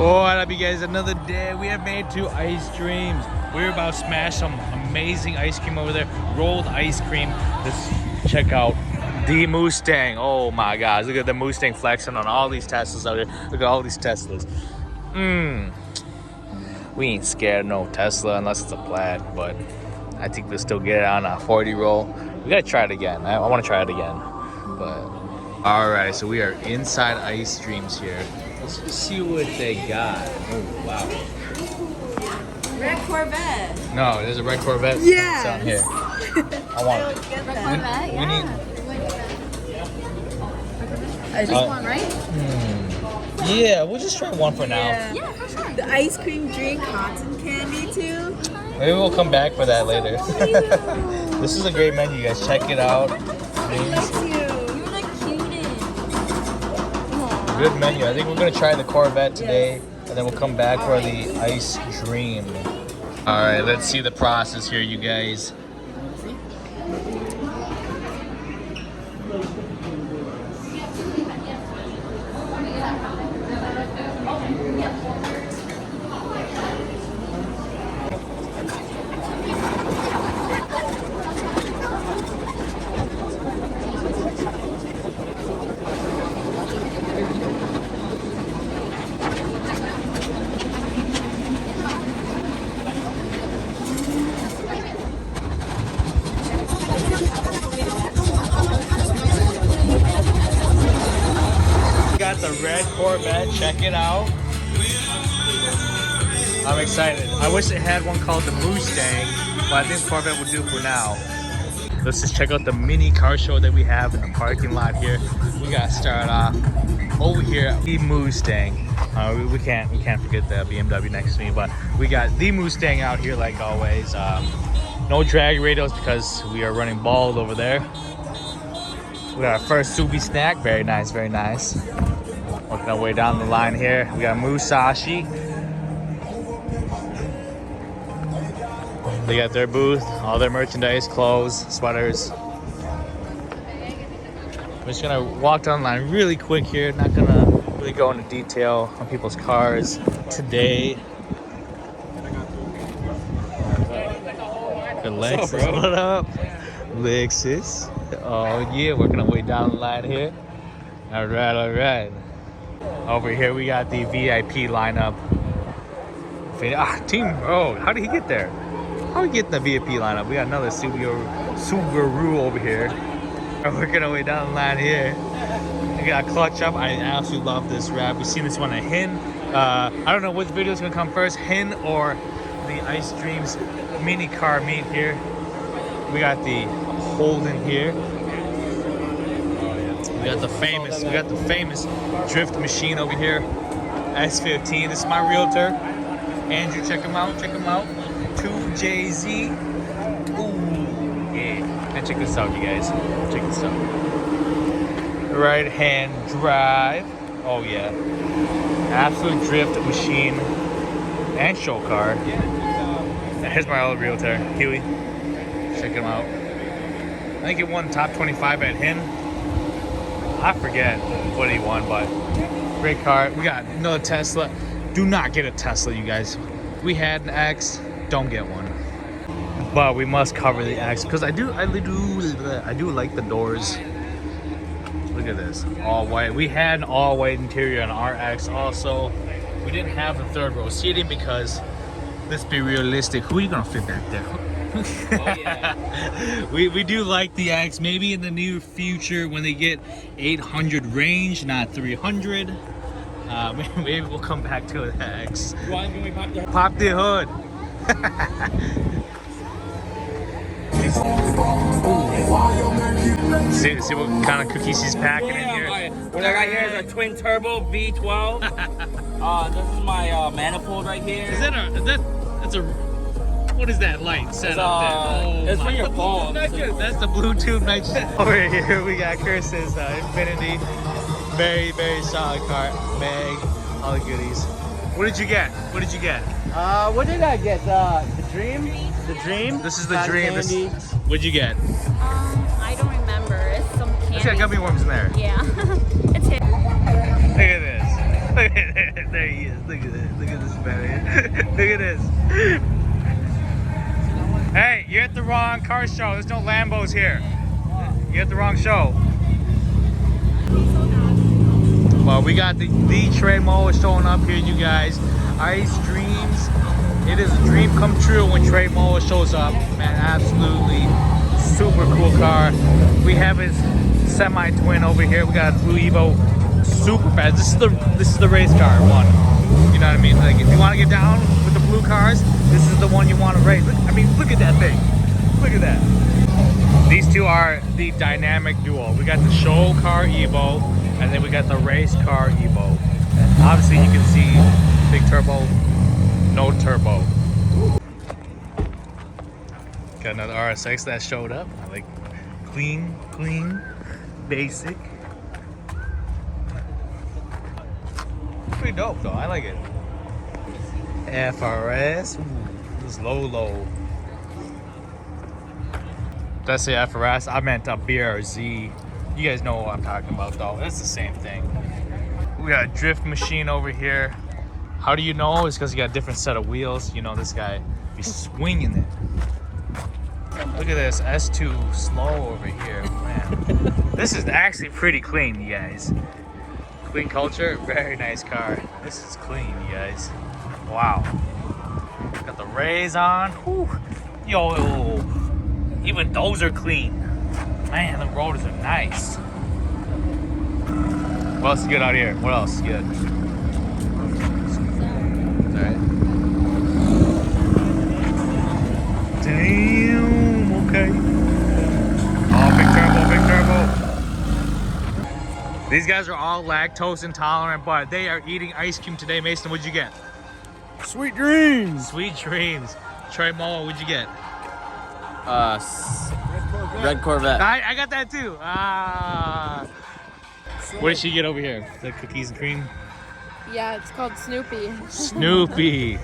Oh, I love you guys. Another day. We have made to Ice Dreams. We're about to smash some amazing ice cream over there. Rolled ice cream. Let's check out the Mustang. Oh my gosh. Look at the Mustang flexing on all these Teslas out here. Look at all these Teslas. We ain't scared of no Tesla unless it's a plaid, but I think we'll still get it on a 40 roll. We gotta try it again. I want to try it again. But all right, so we are inside Ice Dreams here. Let's just see what they got. Oh, wow. Red Corvette. No, there's a red Corvette. Yes. Down here. I want it. Red Corvette, We need... Just one, right? Yeah, we'll just try one for now. Yeah, for sure. The ice cream drink, cotton candy too. Maybe we'll come back for that later. This is a great menu, guys. Check it out. You're the cutest. Good menu. I think we're gonna try the Corvette today, and then we'll come back for the Ice Dream. All right, let's see the process here, you guys. Got the red Corvette, check it out. I'm excited. I wish it had one called the Mustang, but I think Corvette will do for now. Let's just check out the mini car show that we have in the parking lot here. We gotta start off over here, the Mustang. We can't forget the BMW next to me, but we got the Mustang out here like always. No drag radios because we are running bald over there. We got our first Subi snack. Very nice, very nice. Working our way down the line here. We got Musashi. They got their booth, all their merchandise, clothes, sweaters. We're just gonna walk down the line really quick here. Not gonna really go into detail on people's cars today. Good Lexus, what up? Lexus. Oh yeah, working our way down the line here. All right, all right. Over here we got the VIP lineup. Team, oh, how did he get there? How did he get in the VIP lineup? We got another Subaru over here. We're working our way down the line here. We got Clutch Up. I absolutely love this wrap. We've seen this one at Hin. I don't know which video is gonna come first, Hin or the Ice Dreams mini car meet here. We got the Holden here. We got the famous drift machine over here. S15. This is my realtor. Andrew, check him out. 2JZ. Ooh, yeah. And check this out, you guys. Check this out. Right hand drive. Oh yeah. Absolute drift machine and show car. Here's my old realtor, Huey. Check him out. I think he won top 25 at Hin. I forget what he won, but great car. We got another Tesla. Do not get a Tesla, you guys. We had an X, don't get one. But we must cover the X because I do like the doors. Look at this, all white. We had an all white interior on our X also. We didn't have the third row seating because, let's be realistic, who are you gonna fit back there? Oh, yeah. we do like the X. Maybe in the near future when they get 800 range, not 300, maybe we'll come back to the X. Can we pop the hood? Pop the hood. see what kind of cookies he's packing in here. What I got here is a twin turbo V12. This is my manifold right here. Is that's a what is that light set up there? Oh, it's for your phone. That's the Bluetooth night shift. Over here we got Chris's Infinity. Very, very solid car. Meg, all the goodies. What did you get? What did I get? The Dream? The Dream? This is the Dream. What'd you get? I don't remember. It's some candy. It's got gummy worms in there. Yeah. It's hit. Look at this. There he is. Look at this. Look at this man. Look at this. Hey, you're at the wrong car show. There's no Lambos here. You're at the wrong show. Well, we got the Trade Mower showing up here, you guys. Ice Dreams. It is a dream come true when Trade Mower shows up. Man, absolutely super cool car. We have his semi-twin over here. We got a Blue Evo, super fast. This is the race car one. You know what I mean? Like if you want to get down with the blue cars, this is the one you want to race. Look, I mean, look at that thing. Look at that. These two are the dynamic duo. We got the show car Evo, and then we got the race car Evo. And obviously, you can see big turbo, no turbo. Got another RSX that showed up. Like clean, basic. Pretty dope though. I like it. FRS. Ooh, this is low. Did I say FRS? I meant a BRZ. You guys know what I'm talking about though. It's the same thing. We got a drift machine over here. How do you know? It's because you got a different set of wheels. You know this guy be swinging it. Look at this S2 slow over here, man. This is actually pretty clean, you guys. Clean culture, very nice car. This is clean, you guys. Wow. Got the rays on. Whew. Yo, even those are clean. Man, the rotors are nice. What else is good out here? What else is good? Alright. Damn, okay. Oh, big turbo. These guys are all lactose intolerant, but they are eating ice cream today. Mason, what'd you get? Sweet dreams. Sweet dreams. Trey Moa, what'd you get? Red Corvette. I got that too. What did she get over here? The cookies and cream? Yeah, it's called Snoopy. Snoopy.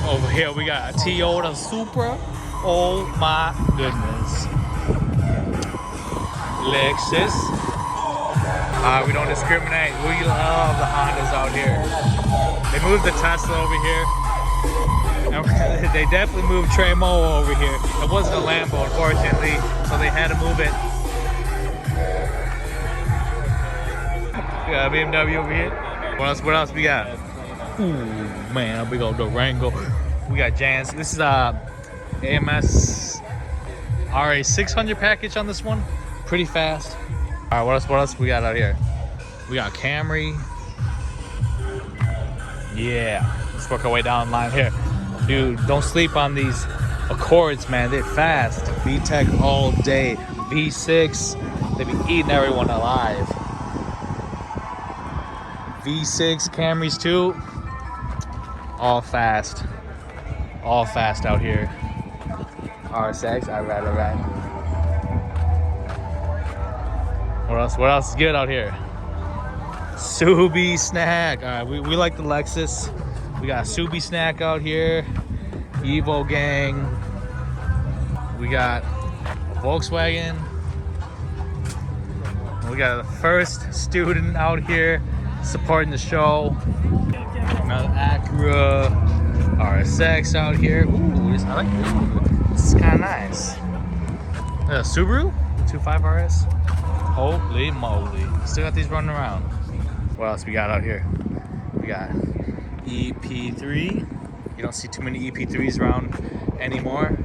Over here we got a Toyota Supra. Oh my goodness. Lexus. We don't discriminate. We love the Hondas out here. They moved the Tesla over here. They definitely moved Trey Moa over here. It wasn't a Lambo, unfortunately, so they had to move it. We got a BMW over here. What else we got? Ooh, man, a big old Durango. We got Jans. This is AMS RA600 package on this one. Pretty fast. All right, what else we got out here? We got Camry. Yeah, let's work our way down the line here. Dude, don't sleep on these Accords, man. They're fast. VTEC all day. V6, they be eating everyone alive. V6 Camrys too. All fast out here. RSX, all right. What else is good out here? Subi snack. All right, we like the Lexus. We got a Subi snack out here. Evo gang. We got a Volkswagen. We got the first student out here supporting the show. Another Acura RSX out here. Ooh, I like this. This is kind of nice. Subaru 25 RS. Holy moly. Still got these running around. What else we got out here? We got EP3. You don't see too many EP3s around anymore.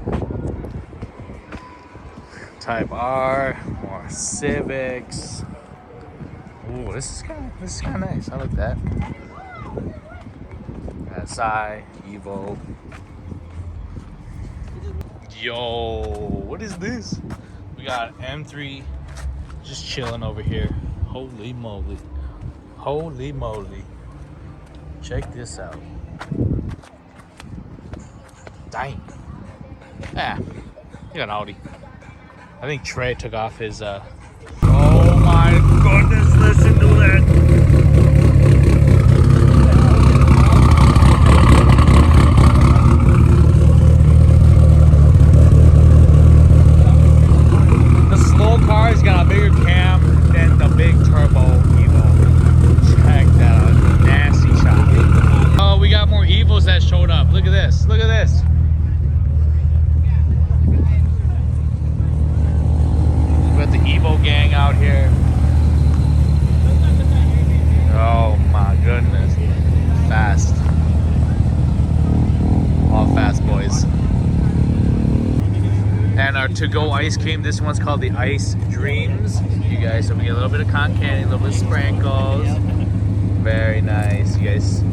Type R, more Civics. Ooh, this is kind of nice. I like that. SI, Evo. Yo, what is this? We got M3 just chilling over here. Holy moly. Check this out. Dang. Yeah, you got an Audi. I think Trey took off his oh my goodness, listen to that. The slow car's got a bigger cam than the big turbo Evo. Check that out. showed up. Look at this. Look at this. We got the Evo gang out here. Oh my goodness. Fast. All fast boys. And our to-go ice cream, this one's called the Ice Dreams. You guys, so we get a little bit of cotton candy, a little bit of sprinkles. Very nice. You guys